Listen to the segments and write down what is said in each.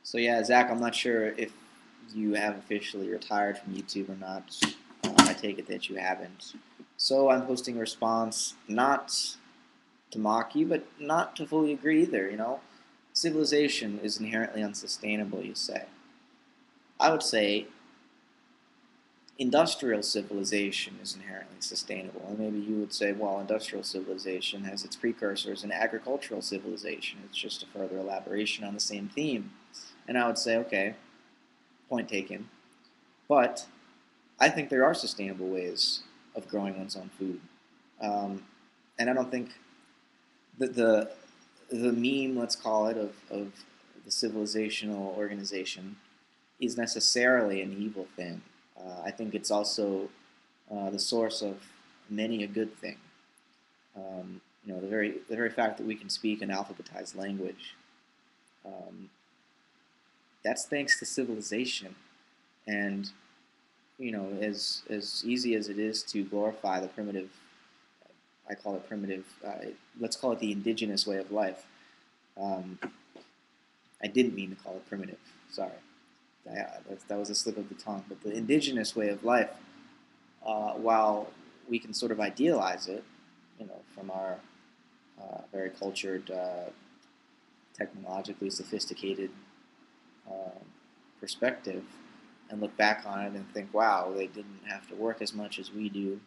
So yeah, Zach, I'm not sure if you have officially retired from YouTube or not. I take it that you haven't. So I'm posting a response, not to mock you, but not to fully agree either. Civilization is inherently unsustainable. You say. I would say industrial civilization is inherently sustainable, and maybe you would say, well, industrial civilization has its precursors in agricultural civilization. It's just a further elaboration on the same theme. And I would say, okay, point taken. But I think there are sustainable ways of growing one's own food, and I don't think that the meme, let's call it, of the civilizational organization is necessarily an evil thing. I think it's also the source of many a good thing. The very fact that we can speak an alphabetized language, um, that's thanks to civilization. And as easy as it is to glorify the primitive, I call it primitive. Let's call it the indigenous way of life. Um, I didn't mean to call it primitive. Sorry, that was a slip of the tongue. But the indigenous way of life, while we can sort of idealize it, from our very cultured, technologically sophisticated uh, perspective, and look back on it and think, wow, they didn't have to work as much as we do.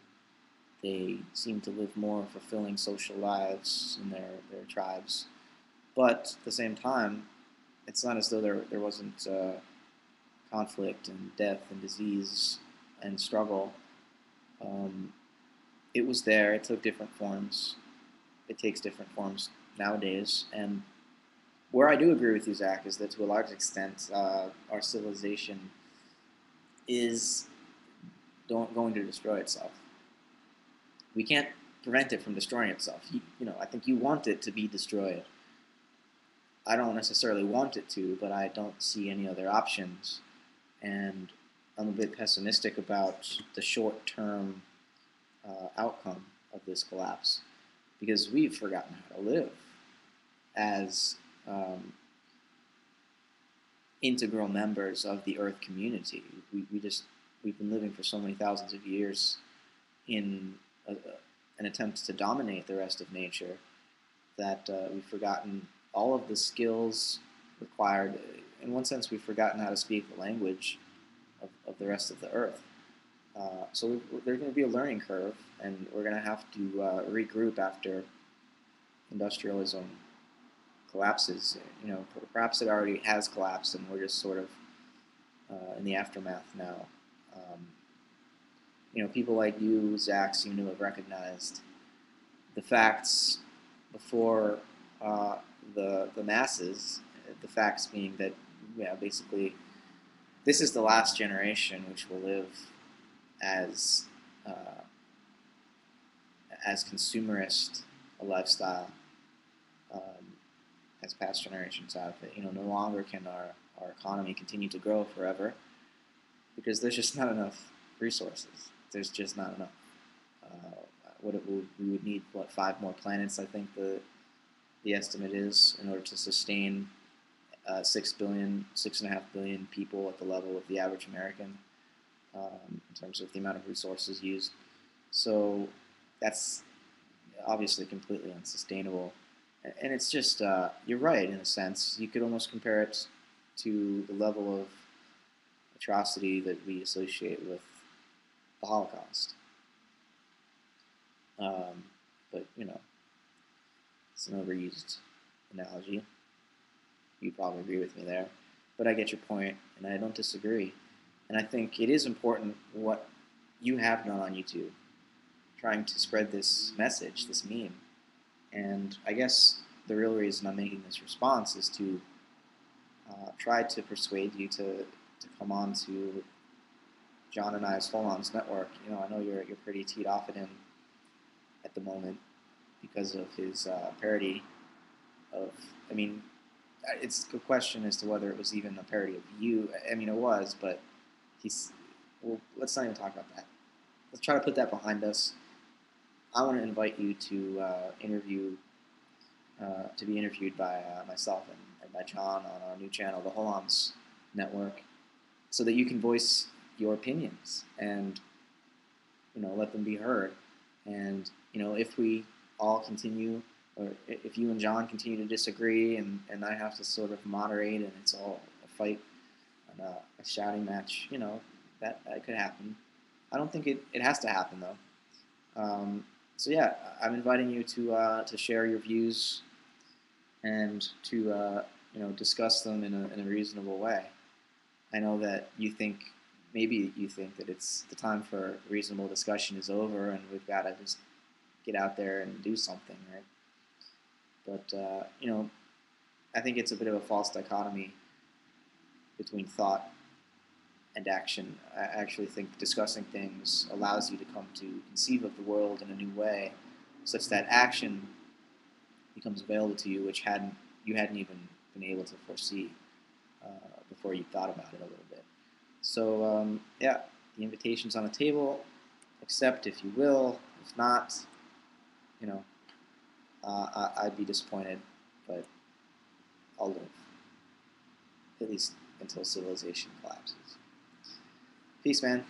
They seem to live more fulfilling social lives in their tribes. But at the same time, it's not as though there wasn't conflict and death and disease and struggle. Um, it was there. It took different forms. It takes different forms nowadays. And where I do agree with you, Zach, is that to a large extent, our civilization is going to destroy itself. We can't prevent it from destroying itself. I think you want it to be destroyed. I don't necessarily want it to, but I don't see any other options. And I'm a bit pessimistic about the short-term outcome of this collapse because we've forgotten how to live as um, integral members of the Earth community. We've been living for so many thousands of years in an attempt to dominate the rest of nature that we've forgotten all of the skills required. In one sense, we've forgotten how to speak the language of the rest of the Earth. So there's going to be a learning curve, and we're going to have to regroup after industrialism collapses. Perhaps it already has collapsed, and we're just sort of in the aftermath now. Um, People like you, Zach, seem to have recognized the facts before the masses. The facts being that, yeah, basically, this is the last generation which will live as uh, as consumerist a lifestyle as past generations have. No longer can our economy continue to grow forever because there's just not enough resources. There's just not enough. We would need what, 5 more planets? I think the estimate is in order to sustain 6 billion, 6.5 billion people at the level of the average American in terms of the amount of resources used. So that's obviously completely unsustainable. And it's just, you're right in a sense. You could almost compare it to the level of atrocity that we associate with the Holocaust. Um, but, it's an overused analogy. You probably agree with me there. But I get your point, and I don't disagree. And I think it is important what you have done on YouTube, trying to spread this message, this meme. And I guess the real reason I'm making this response is to try to persuade you to come on to John and I's Hold network. I know you're pretty teed off at him at the moment because of his parody of. I mean, it's a question as to whether it was even a parody of you. I mean, it was, but he's. Well, let's not even talk about that. Let's try to put that behind us. I want to invite you to be interviewed by myself and by John on our new channel, the Holons Network, so that you can voice your opinions and let them be heard. And if we all continue, or if you and John continue to disagree, and I have to sort of moderate, and it's all a fight and a shouting match, that could happen. I don't think it has to happen though. So yeah, I'm inviting you to share your views and to discuss them in a reasonable way. I know that maybe you think that it's the time for reasonable discussion is over and we've got to just get out there and do something, right? But I think it's a bit of a false dichotomy between thought and action. I actually think discussing things allows you to come to conceive of the world in a new way, such that action becomes available to you, which you hadn't even been able to foresee before you thought about it a little bit. So yeah, the invitation's on the table. Accept if you will. If not, I'd be disappointed, but I'll live, at least until civilization collapses. Peace, man.